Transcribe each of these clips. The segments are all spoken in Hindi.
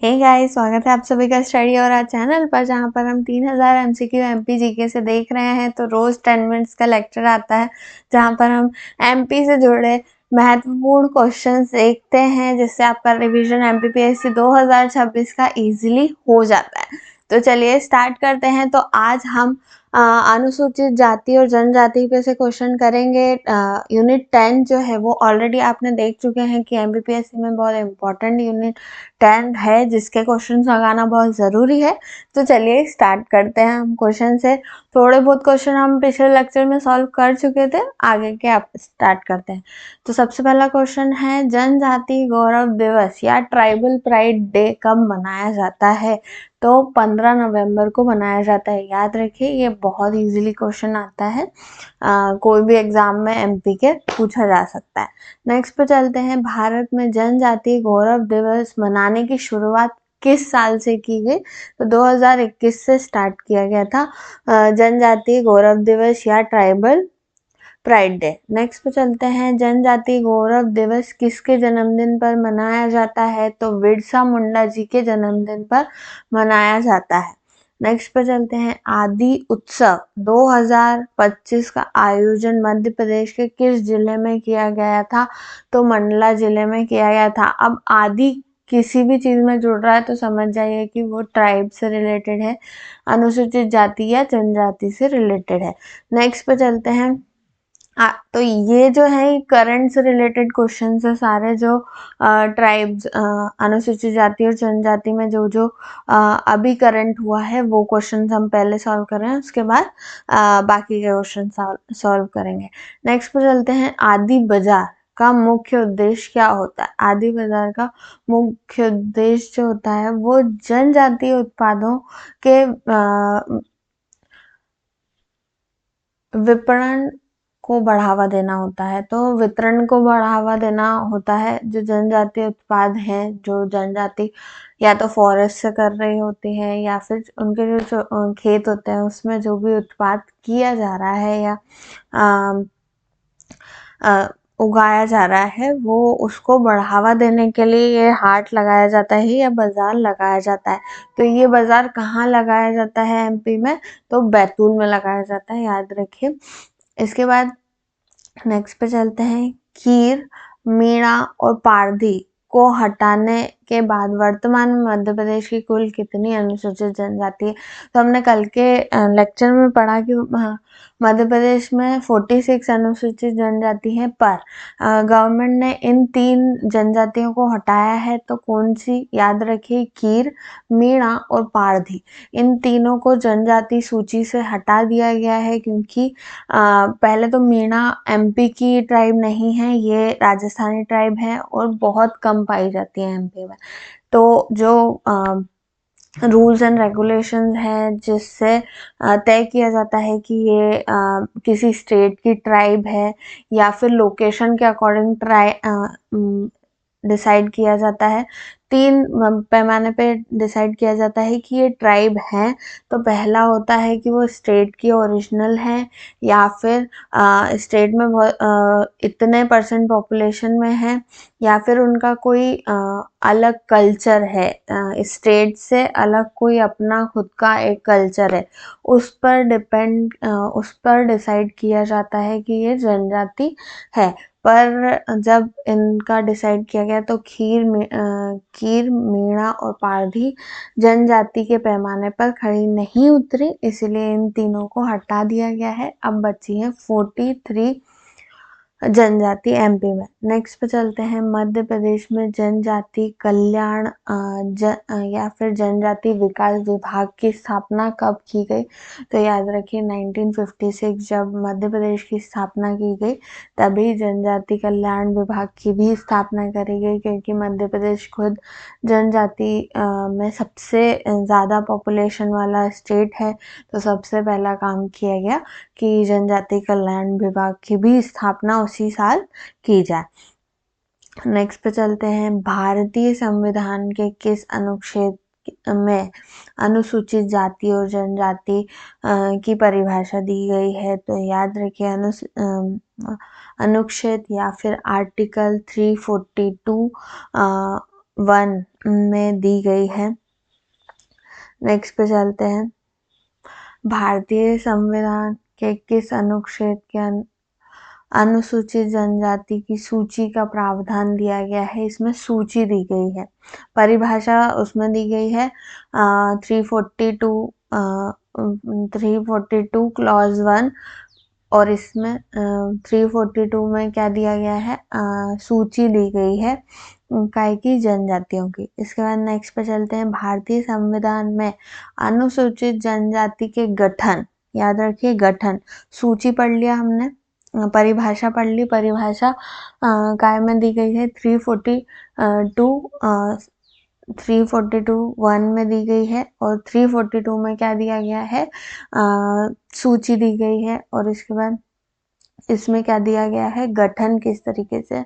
हे गाइस, स्वागत है आप सभी का स्टडी और आज चैनल पर, जहां पर हम 3000 एमसीक्यू एमपी जीके से देख रहे हैं। तो रोज 10 मिनट्स का लेक्चर आता है जहां पर हम एमपी से जुड़े महत्वपूर्ण क्वेश्चंस देखते हैं, जिससे आपका रिवीजन एमपीपीएससी 2026 का इजीली हो जाता है। तो चलिए स्टार्ट करते हैं। तो आज हम अनुसूचित जाति और जनजाति पे से क्वेश्चन करेंगे। यूनिट 10 जो है वो ऑलरेडी आपने देख चुके हैं कि एमपीपीएससी में बहुत इंपॉर्टेंट यूनिट 10 है, जिसके क्वेश्चन लगाना बहुत ज़रूरी है। तो चलिए स्टार्ट करते हैं हम क्वेश्चन से। थोड़े बहुत क्वेश्चन हम पिछले लेक्चर में सॉल्व कर चुके थे, आगे के आप स्टार्ट करते हैं। तो सबसे पहला क्वेश्चन है, जनजाति गौरव दिवस या ट्राइबल प्राइड डे कब मनाया जाता है? तो 15 नवंबर को मनाया जाता है। याद रखिए, ये बहुत इजीली क्वेश्चन आता है, कोई भी एग्जाम में एमपी के पूछा जा सकता है। नेक्स्ट पे चलते हैं। भारत में जनजातीय गौरव दिवस मनाने की शुरुआत किस साल से की गई? तो 2021 से स्टार्ट किया गया था जनजातीय गौरव दिवस या ट्राइबल प्राइड डे। नेक्स्ट पे चलते हैं। जनजातीय गौरव दिवस किसके जन्मदिन पर मनाया जाता है? तो बिरसा मुंडा जी के जन्मदिन पर मनाया जाता है। नेक्स्ट पे चलते हैं। आदि उत्सव 2025 का आयोजन मध्य प्रदेश के किस जिले में किया गया था? तो मंडला जिले में किया गया था। अब आदि किसी भी चीज में जुड़ रहा है तो समझ जाइए कि वो ट्राइब से रिलेटेड है, अनुसूचित जाति या जनजाति से रिलेटेड है। नेक्स्ट पे चलते हैं। तो ये जो है करंट से रिलेटेड क्वेश्चन है सारे, जो ट्राइब्स अनुसूचित जाति और जनजाति में जो जो अभी करंट हुआ है वो क्वेश्चन हम पहले सॉल्व कर रहे हैं, उसके बाद बाकी के क्वेश्चन सॉल्व करेंगे। नेक्स्ट पे चलते हैं। आदि बाजार का मुख्य उद्देश्य क्या होता है? आदि बाजार का मुख्य उद्देश्य जो होता है वो जनजातीय उत्पादों के विपणन को बढ़ावा देना होता है। तो वितरण को बढ़ावा देना होता है। जो जनजातीय उत्पाद हैं, जो जनजाति या तो फॉरेस्ट से कर रही होती है या फिर उनके जो खेत होते हैं उसमें जो भी उत्पाद किया जा रहा है या उगाया जा रहा है, वो उसको बढ़ावा देने के लिए ये हाट लगाया जाता है या बाजार लगाया जाता है। तो ये बाजार कहाँ लगाया जाता है एमपी में? तो बैतूल में लगाया जाता है, याद रखिए। इसके बाद नेक्स्ट पे चलते हैं। कीर, मीणा और पारधी को हटाने के बाद वर्तमान में मध्य प्रदेश की कुल कितनी अनुसूचित जनजाति है? तो हमने कल के लेक्चर में पढ़ा कि मध्य प्रदेश में 46 अनुसूचित जनजाति है, पर गवर्नमेंट ने इन 3 जनजातियों को हटाया है। तो कौन सी? याद रखिए, कीर, मीणा और पारधी। इन तीनों को जनजाति सूची से हटा दिया गया है, क्योंकि पहले तो मीणा एमपी की ट्राइब नहीं है, ये राजस्थानी ट्राइब है और बहुत कम पाई जाती है एमपी में। तो जो रूल्स एंड रेगुलेशंस हैं जिससे तय किया जाता है कि ये किसी स्टेट की ट्राइब है या फिर लोकेशन के अकॉर्डिंग डिसाइड किया जाता है। 3 पैमाने पे डिसाइड किया जाता है कि ये ट्राइब हैं। तो पहला होता है कि वो स्टेट की ओरिजिनल है या फिर स्टेट में इतने % पॉपुलेशन में है या फिर उनका कोई अलग कल्चर है, स्टेट से अलग कोई अपना खुद का एक कल्चर है, उस पर डिसाइड किया जाता है कि ये जनजाति है। पर जब इनका डिसाइड किया गया तो कीर, मीणा और पारधी जनजाति के पैमाने पर खड़ी नहीं उतरी, इसलिए इन तीनों को हटा दिया गया है। अब बची है 43 जनजाति एमपी में। नेक्स्ट पे चलते हैं। मध्य प्रदेश में जनजाति कल्याण या फिर जनजाति विकास विभाग की स्थापना कब की गई? तो याद रखिए 1956 जब मध्य प्रदेश की स्थापना की गई, तभी जनजाति कल्याण विभाग की भी स्थापना करी गई, क्योंकि मध्य प्रदेश खुद जनजाति में सबसे ज़्यादा पॉपुलेशन वाला स्टेट है। तो सबसे पहला काम किया गया कि जनजाति कल्याण विभाग की भी स्थापना उसी साल की जाए। नेक्स्ट पे चलते हैं। भारतीय संविधान के किस अनुच्छेद में अनुसूचित जाति और जनजाति की परिभाषा दी गई है? तो याद रखिए अनुच्छेद या फिर आर्टिकल 342 1 में दी गई है। नेक्स्ट पे चलते हैं। भारतीय संविधान के किस अनुच्छेद के अनुसूचित जनजाति की सूची का प्रावधान दिया गया है? इसमें सूची दी गई है, परिभाषा उसमें दी गई है 342 क्लॉज 1, और इसमें 342 में क्या दिया गया है? सूची दी गई है काय की जनजातियों की। इसके बाद नेक्स्ट पे चलते हैं। भारतीय संविधान में अनुसूचित जनजाति के गठन, याद रखिए गठन, सूची पढ़ लिया हमने, परिभाषा पढ़ ली। परिभाषा काय में दी गई है? 342(1) में दी गई है, और 342 में क्या दिया गया है? सूची दी गई है। और इसके बाद इसमें क्या दिया गया है? गठन किस तरीके से,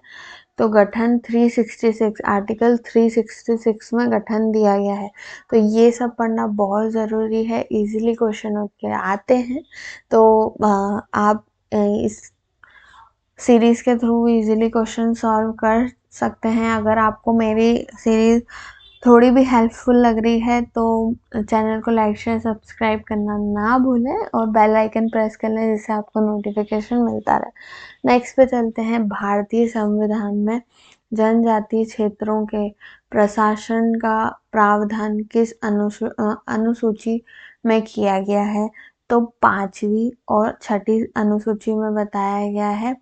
तो गठन 366 आर्टिकल 366 में गठन दिया गया है। तो ये सब पढ़ना बहुत ज़रूरी है, इजीली क्वेश्चन होके आते हैं। तो आप इस सीरीज के थ्रू इजीली क्वेश्चन सॉल्व कर सकते हैं। अगर आपको मेरी सीरीज थोड़ी भी हेल्पफुल लग रही है तो चैनल को लाइक शेयर सब्सक्राइब करना ना भूलें, और बेल आइकन प्रेस कर लें जिससे आपको नोटिफिकेशन मिलता रहे। नेक्स्ट पे चलते हैं। भारतीय संविधान में जनजातीय क्षेत्रों के प्रशासन का प्रावधान किस अनुसूची में किया गया है? तो 5वीं और 6ठी अनुसूची में बताया गया है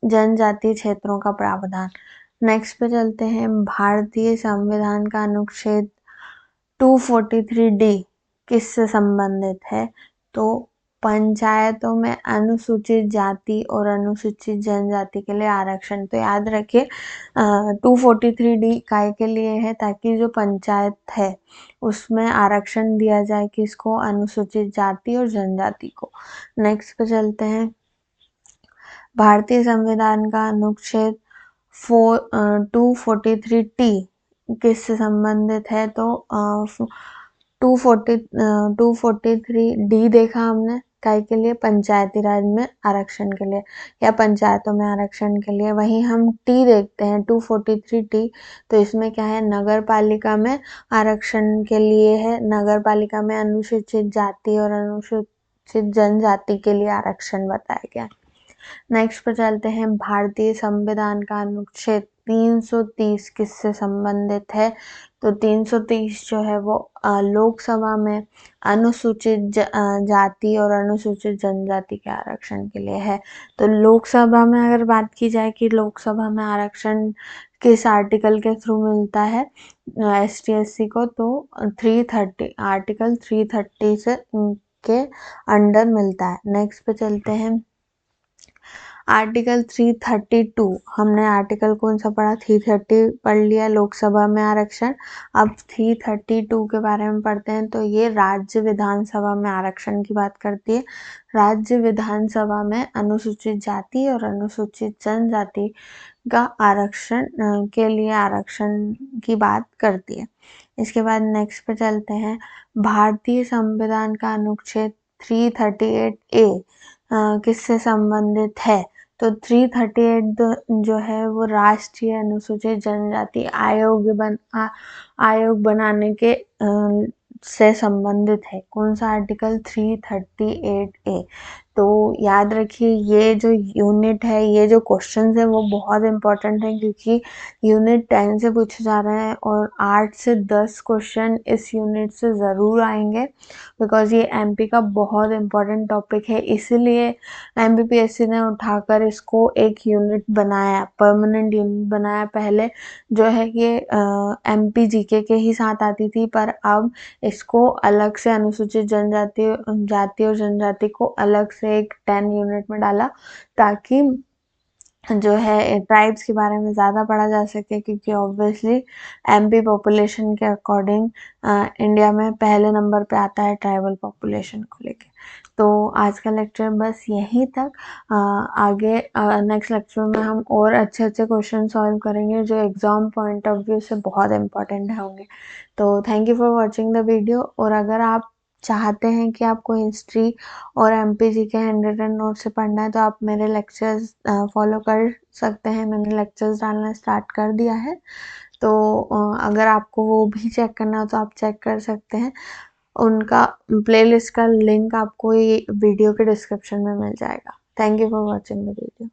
जनजातीय क्षेत्रों का प्रावधान। नेक्स्ट पे चलते हैं। भारतीय संविधान का अनुच्छेद 243D किससे संबंधित है? तो पंचायतों में अनुसूचित जाति और अनुसूचित जनजाति के लिए आरक्षण। तो याद रखिए 243D काय के लिए है? ताकि जो पंचायत है उसमें आरक्षण दिया जाए, किसको? अनुसूचित जाति और जनजाति को। नेक्स्ट पे चलते हैं। भारतीय संविधान का अनुच्छेद 243T किससे संबंधित है? तो 243D देखा हमने काय के लिए? पंचायती राज में आरक्षण के लिए या पंचायतों में आरक्षण के लिए। वहीं हम टी देखते हैं 243T, तो इसमें क्या है? नगर पालिका में आरक्षण के लिए है। नगर पालिका में अनुसूचित जाति और अनुसूचित जनजाति के लिए आरक्षण बताया गया। नेक्स्ट पे चलते हैं। भारतीय संविधान का अनुच्छेद 330 किससे संबंधित है? तो 330 जो है वो लोकसभा में अनुसूचित जाति और अनुसूचित जनजाति के आरक्षण के लिए है। तो लोकसभा में अगर बात की जाए कि लोकसभा में आरक्षण किस आर्टिकल के थ्रू मिलता है ST/SC को, तो 330 आर्टिकल 330 से के अंडर मिलता है। नेक्स्ट पे चलते हैं। आर्टिकल 332, हमने आर्टिकल कौन सा पढ़ा? 330 पढ़ लिया, लोकसभा में आरक्षण। अब 332 के बारे में पढ़ते हैं। तो ये राज्य विधानसभा में आरक्षण की बात करती है। राज्य विधानसभा में अनुसूचित जाति और अनुसूचित जनजाति का आरक्षण के लिए आरक्षण की बात करती है। इसके बाद नेक्स्ट पे चलते हैं। भारतीय संविधान का अनुच्छेद 338A किससे संबंधित है? तो 338 जो है वो राष्ट्रीय अनुसूचित जनजाति आयोग बनाने के से संबंधित है। कौन सा आर्टिकल? 338A। तो याद रखिए ये जो यूनिट है, ये जो क्वेश्चंस है वो बहुत इंपॉर्टेंट है, क्योंकि यूनिट 10 से पूछे जा रहे हैं और 8 से 10 क्वेश्चन इस यूनिट से ज़रूर आएंगे, बिकॉज ये MP का बहुत इंपॉर्टेंट टॉपिक है। इसीलिए MPPSC ने उठाकर इसको एक यूनिट बनाया, परमानेंट यूनिट बनाया। पहले जो है ये MP GK के ही साथ आती थी, पर अब इसको अलग से अनुसूचित जाति और जनजाति को अलग से एक 10 यूनिट में डाला, ताकि जो है ट्राइब्स के बारे में ज़्यादा पढ़ा जा सके, क्योंकि ऑब्वियसली MP पॉपुलेशन के अकॉर्डिंग इंडिया में पहले नंबर पे आता है ट्राइबल पॉपुलेशन को लेके। तो आज का लेक्चर बस यहीं तक। आगे नेक्स्ट लेक्चर में हम और अच्छे अच्छे क्वेश्चन सॉल्व करेंगे जो एग्ज़ाम पॉइंट ऑफ व्यू से बहुत इंपॉर्टेंट होंगे। तो thank you for watching the video. और अगर आप चाहते हैं कि आपको हिस्ट्री और MP GK हैंड नोट से पढ़ना है, तो आप मेरे लेक्चर्स फॉलो कर सकते हैं। मैंने लेक्चर्स डालना स्टार्ट कर दिया है। तो अगर आपको वो भी चेक करना हो तो आप चेक कर सकते हैं। उनका प्लेलिस्ट का लिंक आपको ये वीडियो के डिस्क्रिप्शन में मिल जाएगा। Thank you for watching the video.